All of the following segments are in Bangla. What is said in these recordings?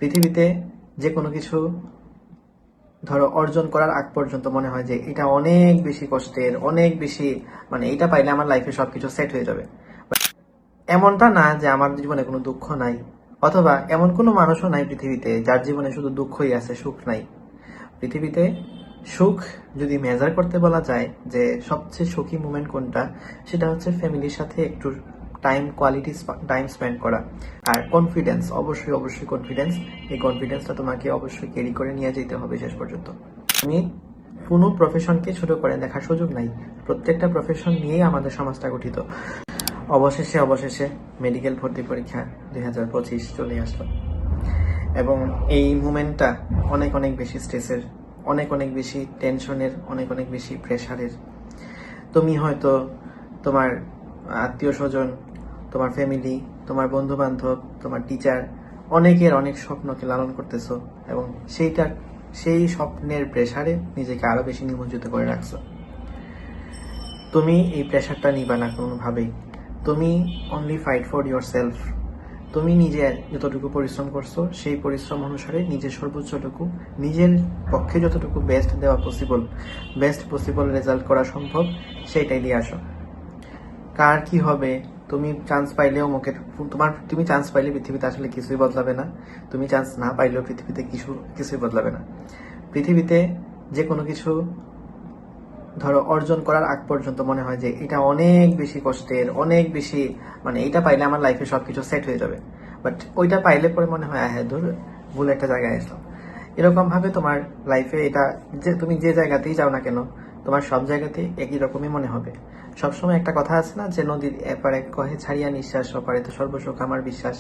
পৃথিবীতে যে কোনো কিছু ধরো অর্জন করার আগ পর্যন্ত মনে হয় যে এটা অনেক বেশি কষ্টের, অনেক বেশি, এটা পাইলে আমার লাইফে সবকিছু সেট হয়ে যাবে। এমনটা না যে আমার জীবনে কোনো দুঃখ নাই, অথবা এমন কোনো মানুষও নাই পৃথিবীতে যার জীবনে শুধু দুঃখই আছে, সুখ নাই। পৃথিবীতে সুখ যদি মেজার করতে বলা যায় যে সবচেয়ে সুখী মুমেন্ট কোনটা, সেটা হচ্ছে ফ্যামিলির সাথে একটু কোয়ালিটি টাইম স্পেন্ড করা। আর কনফিডেন্স, অবশ্যই অবশ্যই কনফিডেন্স। এই কনফিডেন্সটা তোমাকে অবশ্যই ক্যারি করে নিয়ে যেতে হবে শেষ পর্যন্ত। আমি কোনো প্রফেশনকে ছোট করে দেখার সুযোগ নাই, প্রত্যেকটা প্রফেশন নিয়েই আমাদের সমাজটা গঠিত। অবশেষে মেডিকেল ভর্তি পরীক্ষা 2025 চলে আসলো, এবং এই মুমেন্টটা অনেক অনেক বেশি স্ট্রেসের, অনেক অনেক বেশি টেনশনের, অনেক অনেক বেশি প্রেশারের। তুমি হয়তো তোমার আত্মীয় স্বজন, তোমার ফ্যামিলি, তোমার বন্ধু বান্ধব, তোমার টিচার, অনেকের অনেক স্বপ্নকে লালন করতেছো, এবং সেই স্বপ্নের প্রেশারে নিজেকে আরো বেশি নিমজ্জিত করে রাখছো। তুমি এই প্রেশারটা নিবা না কোনোভাবেই। তুমি only fight for your self. তুমি নিজে যতটুকু পরিশ্রম করছো, সেই পরিশ্রম অনুসারে নিজের সর্বোচ্চটুকু, নিজের পক্ষে যতটুকু বেস্ট পসিবল রেজাল্ট করা সম্ভব, সেটাই দিয়ে আসো। কার কি হবে, তুমি চান্স পাইলেও তুমি চান্স পাইলে পৃথিবীতে আসলে কিছুই বদলাবে না, তুমি চান্স না পাইলেও পৃথিবীতে কিছুই বদলাবে না। পৃথিবীতে যে কোনো কিছু ধরো অর্জন করার আগ পর্যন্ত মনে হয় যে এটা অনেক বেশি কষ্টের, অনেক বেশি, এটা পাইলে আমার লাইফে সবকিছু সেট হয়ে যাবে। বাট ওইটা পাইলে পরে মনে হয় হ্যাঁ ধর, ভুল একটা জায়গায় আসলাম। এরকম ভাবে তোমার লাইফে এটা, যে তুমি যে জায়গাতেই যাও না কেন, তোমার সব জায়গাতেই একই রকমই মনে হবে। সবসময় একটা কথা আছে না যে নদীর এপারে কহে ছাড়িয়া নিঃশ্বাস, ওপারে তো সর্বসুখ আমার বিশ্বাস।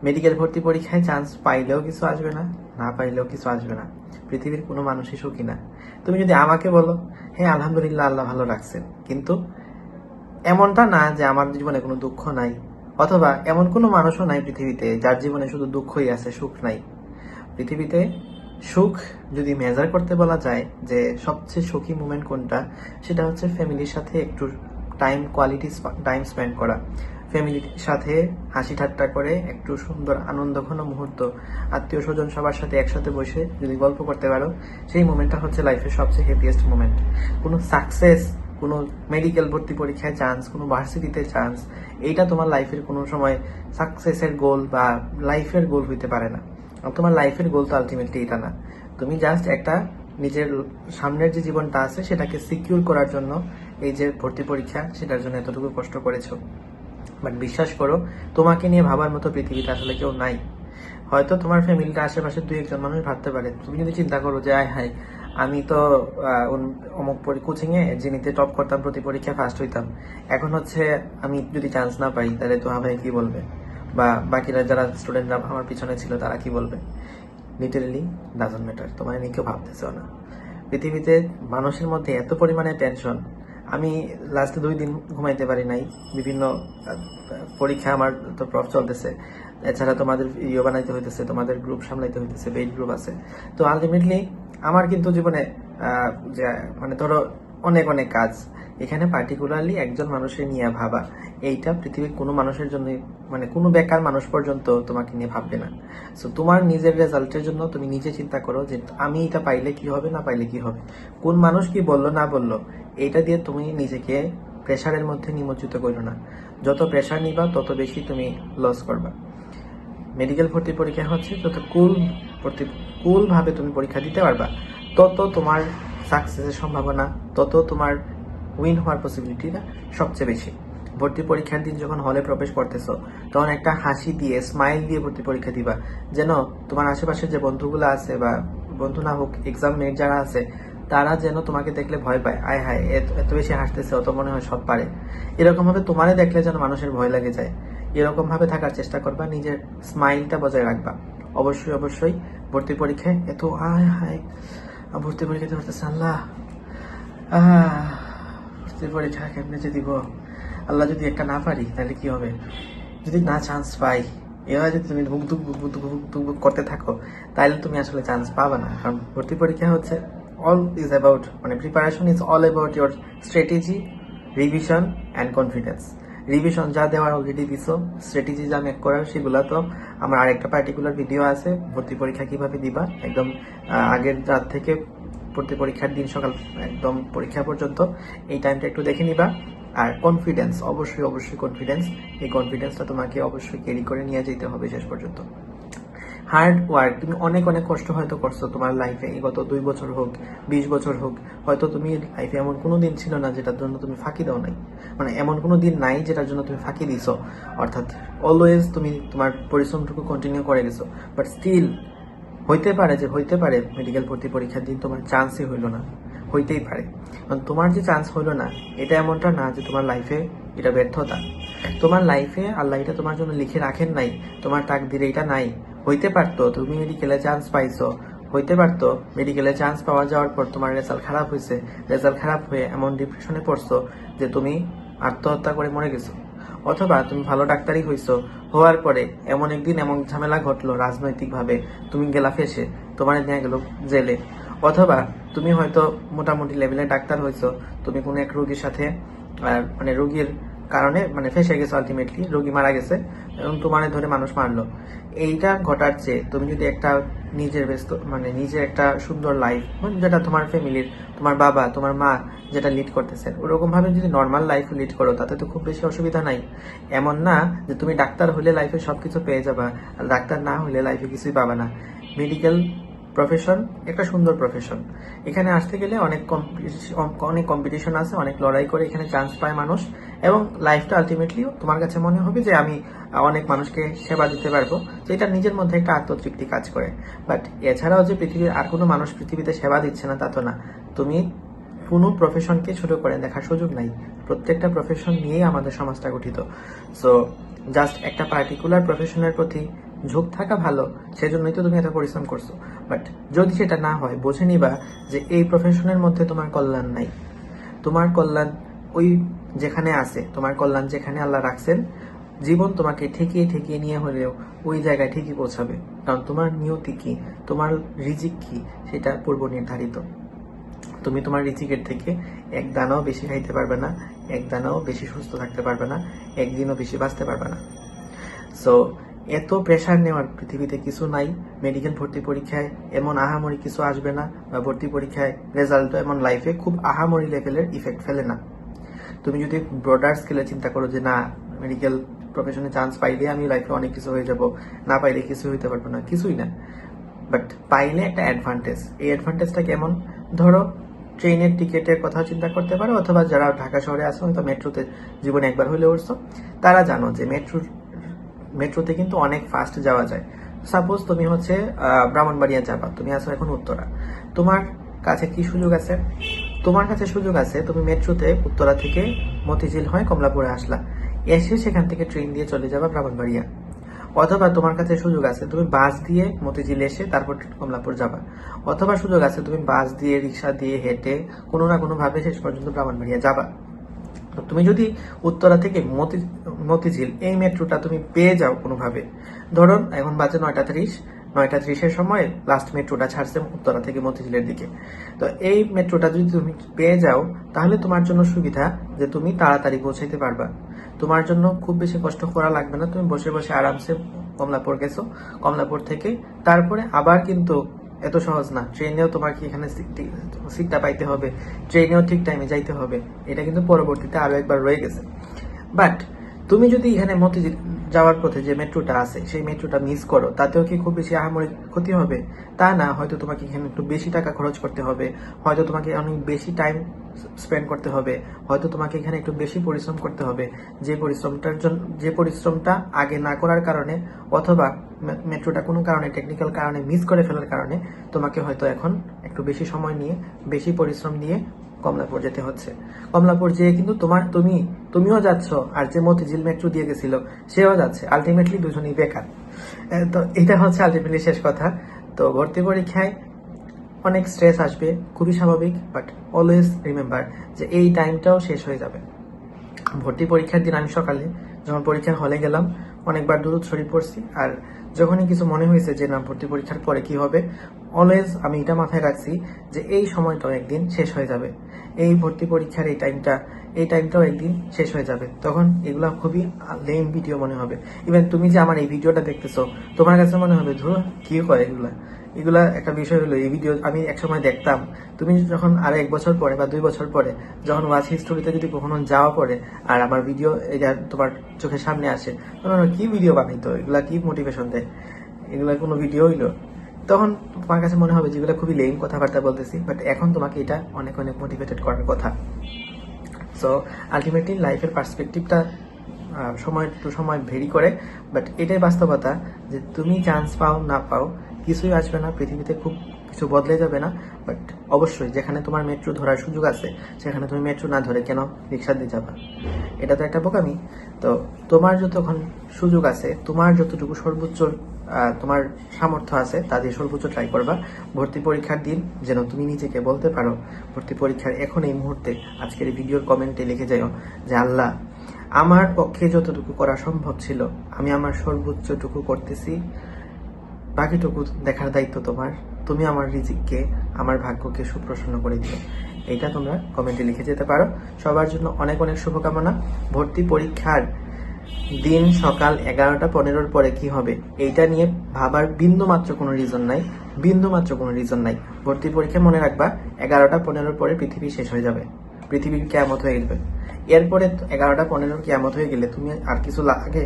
মেডিকেল ভর্তি পরীক্ষায় চান্স পাইলেও কিছু আসবে না, না পাইলেও কিছু আসবে না। পৃথিবীর কোনো মানুষই সুখী না। তুমি যদি আমাকে বলো, হ্যাঁ আলহামদুলিল্লাহ আল্লাহ ভালো রাখছেন, কিন্তু এমনটা না যে আমার জীবনে কোনো দুঃখ নাই, অথবা এমন কোনো মানুষও নাই পৃথিবীতে যার জীবনে শুধু দুঃখই আছে, সুখ নাই। পৃথিবীতে সুখ যদি মেজার করতে বলা যায় যে সবচেয়ে সুখী মুমেন্ট কোনটা, সেটা হচ্ছে ফ্যামিলির সাথে একটু কোয়ালিটি টাইম স্পেন্ড করা। ফ্যামিলির সাথে হাসি ঠাট্টা করে একটু সুন্দর আনন্দঘন মুহূর্ত, আত্মীয় স্বজন সবার সাথে একসাথে বসে যদি গল্প করতে পারো, সেই মোমেন্টটা হচ্ছে লাইফের সবচেয়ে হ্যাপিয়েস্ট মোমেন্ট। কোনো সাকসেস, কোনো মেডিকেল ভর্তি পরীক্ষায় চান্স, কোনো ভার্সিটিতে চান্স, এইটা তোমার লাইফের কোনো সময় সাকসেসের গোল বা লাইফের গোল হইতে পারে না। আর তোমার লাইফের গোল তো আলটিমেটলি এটা না। তুমি জাস্ট একটা নিজের সামনের যে জীবনটা আছে সেটাকে সিকিউর করার জন্য এই যে ভর্তি পরীক্ষা, সেটার জন্য এতটুকু কষ্ট করেছো। বাট বিশ্বাস করো, তোমাকে নিয়ে ভাবার মতো পৃথিবীতে আসলে কেউ নাই। হয়তো তোমার ফ্যামিলিটা আশেপাশে দুই একজন মানুষ ভাবতে পারে, তুমি যদি চিন্তা করো যে আয় হাই, আমি তো অমুক কোচিং এ যিনিতে টপ করতাম, প্রতি পরীক্ষা ফার্স্ট হইতাম, এখন হচ্ছে আমি যদি চান্স না পাই তাহলে তো ভাই কি বলবে, বা বাকিরা যারা স্টুডেন্টরা আমার পিছনে ছিল তারা কি বলবে। লিটারেলি ডাজন্ট ম্যাটার, তোমার নিয়ে কেউ ভাবতেছ না। পৃথিবীতে মানুষের মধ্যে এত পরিমাণে টেনশন, আমি লাস্টে 2 দিন ঘুমাইতে পারি নাই। বিভিন্ন পরীক্ষা, আমার তো প্রফ চলতেছে, এছাড়া তোমাদের বানাইতে হইতেছে, তোমাদের গ্রুপ সামলাইতে হইতেছে, পেইড গ্রুপ আছে। তো আলটিমেটলি আমার কিন্তু জীবনে যে ধরো অনেক অনেক কাজ, এখানে পার্টিকুলারলি একজন মানুষের নিয়ে ভাবা, এইটা পৃথিবীর কোনো মানুষের জন্য, কোনো বেকার মানুষ পর্যন্ত তোমাকে নিয়ে ভাববে না। সো তোমার নিজের রেজাল্টের জন্য তুমি নিজে চিন্তা করো যে আমি এটা পাইলে কি হবে, না পাইলে কি হবে, কোন মানুষ কি বললো না বললো, এইটা দিয়ে তুমি নিজেকে প্রেশারের মধ্যে নিমজ্জিত করো না। যত প্রেশার নিবা তত বেশি তুমি লস করবা। মেডিকেল ভর্তি পরীক্ষা হচ্ছে যত কুল ভাবে তুমি পরীক্ষা দিতে পারবা, তত তোমার সাকসেসের সম্ভাবনা, তত তোমার উইন হওয়ার পসিবিলিটিটা সবচেয়ে বেশি। ভর্তি পরীক্ষার দিন যখন হলে প্রবেশ করতেছো, তখন একটা হাসি দিয়ে, স্মাইল দিয়ে ভর্তি পরীক্ষা দিবা, যেন তোমার আশেপাশে যে বন্ধুগুলো আছে, বা বন্ধু না হোক এক্সাম মেট যারা আছে, তারা যেন তোমাকে দেখলে ভয় পায়, আয় হায় এত বেশি হাসতেছে, অত মনে হয় সব পারে। এরকম ভাবে তোমারে দেখলে যেন মানুষের ভয় লাগে যায়, এরকম ভাবে থাকার চেষ্টা করবা, নিজের স্মাইলটা বজায় রাখবা। অবশ্যই ভর্তি পরীক্ষায় এত আয় হায়, ভর্তি পরীক্ষা দিতে পারতেছে, আল্লাহ ভর্তি পরীক্ষা কেমনে যে দিব, আল্লাহ যদি একটা না পারি তাহলে কি হবে, যদি না চান্স পাই, এভাবে যদি তুমি ভুক করতে থাকো, তাহলে তুমি আসলে চান্স পাবে না। কারণ ভর্তি পরীক্ষা হচ্ছে preparation is all about your strategy, revision and confidence. Revision যা দেওয়ার অলরেডি দিছো, স্ট্র্যাটেজি যা মেক করার সেগুলা তো আমার আরেকটা পার্টিকুলার ভিডিও আছে, ভর্তি পরীক্ষা কিভাবে দিবা একদম আগের রাত থেকে ভর্তি পরীক্ষার দিন সকাল একদম পরীক্ষা পর্যন্ত এই টাইমটা একটু দেখে নিবা। আর কনফিডেন্স, অবশ্যই অবশ্যই কনফিডেন্স, এই কনফিডেন্সটা তোমাকে অবশ্যই ক্যারি করে নিয়ে যেতে হবে শেষ পর্যন্ত। হার্ড ওয়ার্ক, তুমি অনেক অনেক কষ্ট হয়তো করছো তোমার লাইফে, গত 2 বছর হোক 20 বছর হোক, হয়তো তুমি লাইফে এমন কোনো দিন ছিল না যেটার জন্য তুমি ফাঁকি দাও নাই, মানে এমন কোনো দিন নাই যেটার জন্য তুমি ফাঁকি দিছো, অর্থাৎ অলওয়েজ তুমি তোমার পরিশ্রমটুকু কন্টিনিউ করে গেছো। বাট স্টিল হইতে পারে মেডিকেল ভর্তি পরীক্ষার দিন তোমার চান্সই হইলো না, হইতেই পারে। কারণ তোমার যে চান্স হইলো না এটা এমনটা না যে তোমার লাইফে এটা ব্যর্থতা, তোমার লাইফে আল্লাহ এটা তোমার জন্য লিখে রাখেন নাই, তোমার তাকদিরে এটা নাই। হইতে পারতো তুমি মেডিকেলে চান্স পাইছো, হইতে পারতো মেডিকেলে চান্স পাওয়া যাওয়ার পর তোমার রেজাল্ট খারাপ হয়েছে, রেজাল্ট খারাপ হয়ে এমন ডিপ্রেশনে পড়ছো যে তুমি আত্মহত্যা করে মরে গেছো। অথবা তুমি ভালো ডাক্তারই হইছো, হওয়ার পরে এমন একদিন এমন ঝামেলা ঘটলো রাজনৈতিকভাবে, তুমি গেলা ফেসে, তোমার নিয়ে গেল জেলে। অথবা তুমি হয়তো মোটামুটি লেভেলের ডাক্তার হইছো, তুমি কোনো এক রোগীর সাথে মানে রোগীর কারণে মানে ফেসে গেছো, আলটিমেটলি রোগী মারা গেছে এবং তোমার ধরে মানুষ মারলো। এইটা ঘটার চেয়ে তুমি যদি একটা নিজের ব্যস্ত মানে নিজের একটা সুন্দর লাইফ, যেটা তোমার ফ্যামিলির, তোমার বাবা তোমার মা যেটা লিড করতেছেন ওরকম ভাবে যদি নর্মাল লাইফ লিড করো তাতে তো খুব বেশি অসুবিধা নাই। এমন না যে তুমি ডাক্তার হলে লাইফে সবকিছু পেয়ে যাবা, আর ডাক্তার না হলে লাইফে কিছুই পাবা না। মেডিকেল প্রফেশন একটা সুন্দর প্রফেশন, এখানে আসতে গেলে অনেক কম্পিটিশন আছে, অনেক লড়াই করে এখানে চান্স পায় মানুষ, এবং লাইফটা আলটিমেটলি তোমার কাছে মনে হবে যে আমি অনেক মানুষকে সেবা দিতে পারবো, তো এটা নিজের মধ্যে একটা আত্মতৃপ্তি কাজ করে। বাট এছাড়াও যে পৃথিবীর আর কোনো মানুষ পৃথিবীতে সেবা দিচ্ছে না তা তো না, তুমি কোনো প্রফেশনকে ছোট করে দেখার সুযোগ নাই, প্রত্যেকটা প্রফেশন নিয়েই আমাদের সমাজটা গঠিত। সো জাস্ট একটা পার্টিকুলার প্রফেশনের প্রতি ঝোঁক থাকা ভালো, সেজন্যই তো তুমি এত পরিশ্রম করছো। বাট যদি সেটা না হয় বুঝে নিবা যে এই প্রফেশনের মধ্যে তোমার কল্যাণ নাই, তোমার কল্যাণ ওই যেখানে আছে, তোমার কল্যাণ যেখানে আল্লাহ রাখছেন, জীবন তোমাকে ঠেকিয়ে ঠেকিয়ে নিয়ে হলেও ওই জায়গায় ঠিকই পৌঁছাবে। কারণ তোমার নিয়তি কি, তোমার রিজিক কি, সেটা পূর্ব নির্ধারিত। তুমি তোমার রিজিকের থেকে এক দানাও বেশি খাইতে পারবে না, এক দানাও বেশি সুস্থ থাকতে পারবে না, একদিনও বেশি বাঁচতে পারবে না। সো এত প্রেশার নেওয়ার পৃথিবীতে কিছু নাই। মেডিকেল ভর্তি পরীক্ষায় এমন আহামরি কিছু আসবে না, বা ভর্তি পরীক্ষায় রেজাল্টও এমন লাইফে খুব আহামরি লেভেলের ইফেক্ট ফেলে না। তুমি যদি ব্রডার স্কেলে চিন্তা করো যে না মেডিকেল প্রফেশনে চান্স পাইলে আমি লাইফে অনেক কিছু হয়ে যাব, না পাইলে কিছু হইতে পারবো না, কিছুই না। বাট পাইলে একটা অ্যাডভান্টেজ, এই অ্যাডভান্টেজটা কেমন? ধরো ট্রেনের টিকিটের কথা চিন্তা করতে পারো, অথবা যারা ঢাকা শহরে আসো হয়তো মেট্রোতে জীবনে একবার হলে উঠছো, তারা জানো যে মেট্রোতে কিন্তু অনেক ফাস্ট যাওয়া যায়। সাপোজ তুমি হচ্ছে ব্রাহ্মণবাড়িয়া যাবা, তুমি আসো এখন উত্তরা, তোমার কাছে কি সুযোগ আছে? তোমার কাছে সুযোগ আছে তুমি মেট্রোতে উত্তরা থেকে মতিঝিল হয় কমলাপুরে আসলা, এসে সেখান থেকে ট্রেন দিয়ে চলে যাবা ব্রাহ্মণবাড়িয়া। অথবা তোমার কাছে সুযোগ আছে তুমি বাস দিয়ে মতিঝিল এসে তারপর কমলাপুর যাবা। অথবা সুযোগ আছে তুমি বাস দিয়ে, রিক্সা দিয়ে, হেঁটে কোনো না কোনো ভাবে শেষ পর্যন্ত ব্রাহ্মণবাড়িয়া যাবা। তো তুমি যদি উত্তরা থেকে মতিঝিল এই মেট্রোটা তুমি পেয়ে যাও কোনোভাবে, ধরো এখন বাজে 9:30, 9:30-এর সময় লাস্ট মেট্রোটা ছাড়ছে উত্তরা থেকে মতিঝিলের দিকে, তো এই মেট্রোটা যদি তুমি পেয়ে যাও তাহলে তোমার জন্য সুবিধা যে তুমি তাড়াতাড়ি পৌঁছাইতে পারবা, তোমার জন্য খুব বেশি কষ্ট করা লাগবে না, তুমি বসে বসে আরামসে কমলাপুর গেছো, কমলাপুর থেকে তারপরে আবার কিন্তু এত সহজ না, ট্রেনেও তোমাকে এখানে সিটটা পাইতে হবে, ট্রেনেও ঠিক টাইমে যাইতে হবে, এটা কিন্তু পরবর্তীতে আরো একবার রয়ে গেছে। বাট তুমি যদি এখানে মতিঝিল যাওয়ার পথে যে মেট্রোটা আছে সেই মেট্রোটা মিস করো, তাতেও কি খুব বেশি আহামরি ক্ষতি হবে? তা না, হয়তো তোমাকে এখানে একটু বেশি টাকা খরচ করতে হবে, হয়তো তোমাকে অনেক বেশি টাইম স্পেন্ড করতে হবে, হয়তো তোমাকে এখানে একটু বেশি পরিশ্রম করতে হবে, যে পরিশ্রমটা আগে না করার কারণে, অথবা মেট্রোটা কোনো কারণে টেকনিক্যাল কারণে মিস করে ফেলার কারণে তোমাকে হয়তো এখন একটু বেশি সময় নিয়ে বেশি পরিশ্রম নিয়ে কমলাপুর যেতে হচ্ছে। কমলাপুর যেয়ে কিন্তু তুমিও যাচ্ছ, আর যে মতিঝিল মেট্রো দিয়ে গেছিল সেও যাচ্ছে, আলটিমেটলি দুজনেই বেকার। তো এটা হচ্ছে আলটিমেটলি শেষ কথা। তো ভর্তি পরীক্ষায় অনেক স্ট্রেস আসবে, খুবই স্বাভাবিক, বাট অলওয়েজ রিমেম্বার যে এই টাইমটাও শেষ হয়ে যাবে। ভর্তি পরীক্ষার দিন আমি সকালে যখন পরীক্ষার হলে গেলাম অনেকবার দুরূদ শরীফ পড়ছি, আর যখনই কিছু মনে হয়েছে যে না ভর্তি পরীক্ষার পরে কি হবে, অলওয়েজ আমি এটা মাথায় রাখছি যে এই সময়টাও একদিন শেষ হয়ে যাবে। এই ভর্তি পরীক্ষার এই টাইমটা এই টাইমটাও একদিন শেষ হয়ে যাবে, তখন এগুলা খুবই লেম ভিডিও মনে হবে। ইভেন তুমি যে আমার এই ভিডিওটা দেখতেছো, তোমার কাছে মনে হবে ধরো কি কয় এগুলা। এগুলা একটা বিষয় হলো, এই ভিডিও আমি একসময় দেখতাম, তুমি যখন আরো 1 বছর পরে বা 2 বছর পরে যখন ওয়াচ হিস্টোরিতে যদি কখনো যাওয়া পরে আর আমার ভিডিও এটা তোমার চোখের সামনে আসে, তখন কি ভিডিও বানাইতো, এগুলা কি মোটিভেশন দেয়, এগুলা কোনো ভিডিও হইলো? তখন তোমার কাছে মনে হবে যেগুলো খুবই লেম কথাবার্তা বলতেছি, বাট এখন তোমাকে এটা অনেক অনেক মোটিভেটেড করার কথা। সো আলটিমেটলি লাইফের পার্সপেক্টিভটা সময় টু সময় ভেরি করে, বাট এটাই বাস্তবতা যে তুমি চান্স পাও না পাও কিছুই আসবে না পৃথিবীতে, খুব কিছু বদলে যাবে না। বাট অবশ্যই যেখানে তোমার মেট্রো ধরার সুযোগ আছে সেখানে তুমি মেট্রো না ধরে কেন রিক্সা দিয়ে যাবা? এটা তো একটা বোকামি। তো তোমার যতক্ষণ সুযোগ আছে, তোমার যতটুকু সর্বোচ্চ তোমার সামর্থ্য আছে তা দিয়ে সর্বোচ্চ ট্রাই করবা। ভর্তি পরীক্ষার দিন যেন তুমি নিজেকে বলতে পারো, ভর্তি পরীক্ষার এখন এই মুহূর্তে আজকের এই ভিডিওর কমেন্টে লিখে যাও যে আল্লাহ, আমার পক্ষে যতটুকু করা সম্ভব ছিল আমি আমার সর্বোচ্চটুকু করতেছি, বাকিটুকু দেখার দায়িত্ব তোমার। তুমি আমার রিজিককে, আমার ভাগ্যকে সুপ্রসন্ন করে দিও। এটা তোমরা কমেন্টে লিখে যেতে পারো। সবার জন্য অনেক অনেক শুভকামনা। ভর্তি পরীক্ষার দিন সকাল 11:15 পরে কি হবে এইটা নিয়ে ভাবার বিন্দুমাত্র কোনো রিজন নাই, বিন্দুমাত্র কোনো রিজন নাই। ভর্তি পরীক্ষা মনে রাখবা 11:15 পরে পৃথিবী শেষ হয়ে যাবে, পৃথিবীর কিয়ামত হয়ে যাবে। এরপরে 11:15 কিয়ামত হয়ে গেলে তুমি আর কিছু লাগে?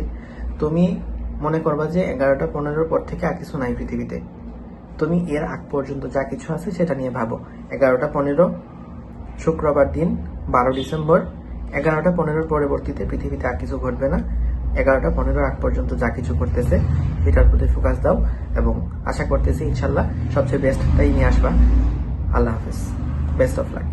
তুমি মনে করবা যে 11:15 পর থেকে আর কিছু নাই পৃথিবীতে। তুমি এর আগ পর্যন্ত যা কিছু আছে সেটা নিয়ে ভাবো। 11:15 শুক্রবার দিন 12 ডিসেম্বর, 11:15 পরবর্তীতে পৃথিবীতে আর কিছু ঘটবে না। 11:15 আগ পর্যন্ত যা কিছু করতেছে এটার প্রতি ফোকাস দাও, এবং আশা করতেছি ইনশাল্লাহ সবচেয়ে বেস্টটাই নিয়ে আসবা। আল্লাহ হাফেজ, বেস্ট অফ লাক।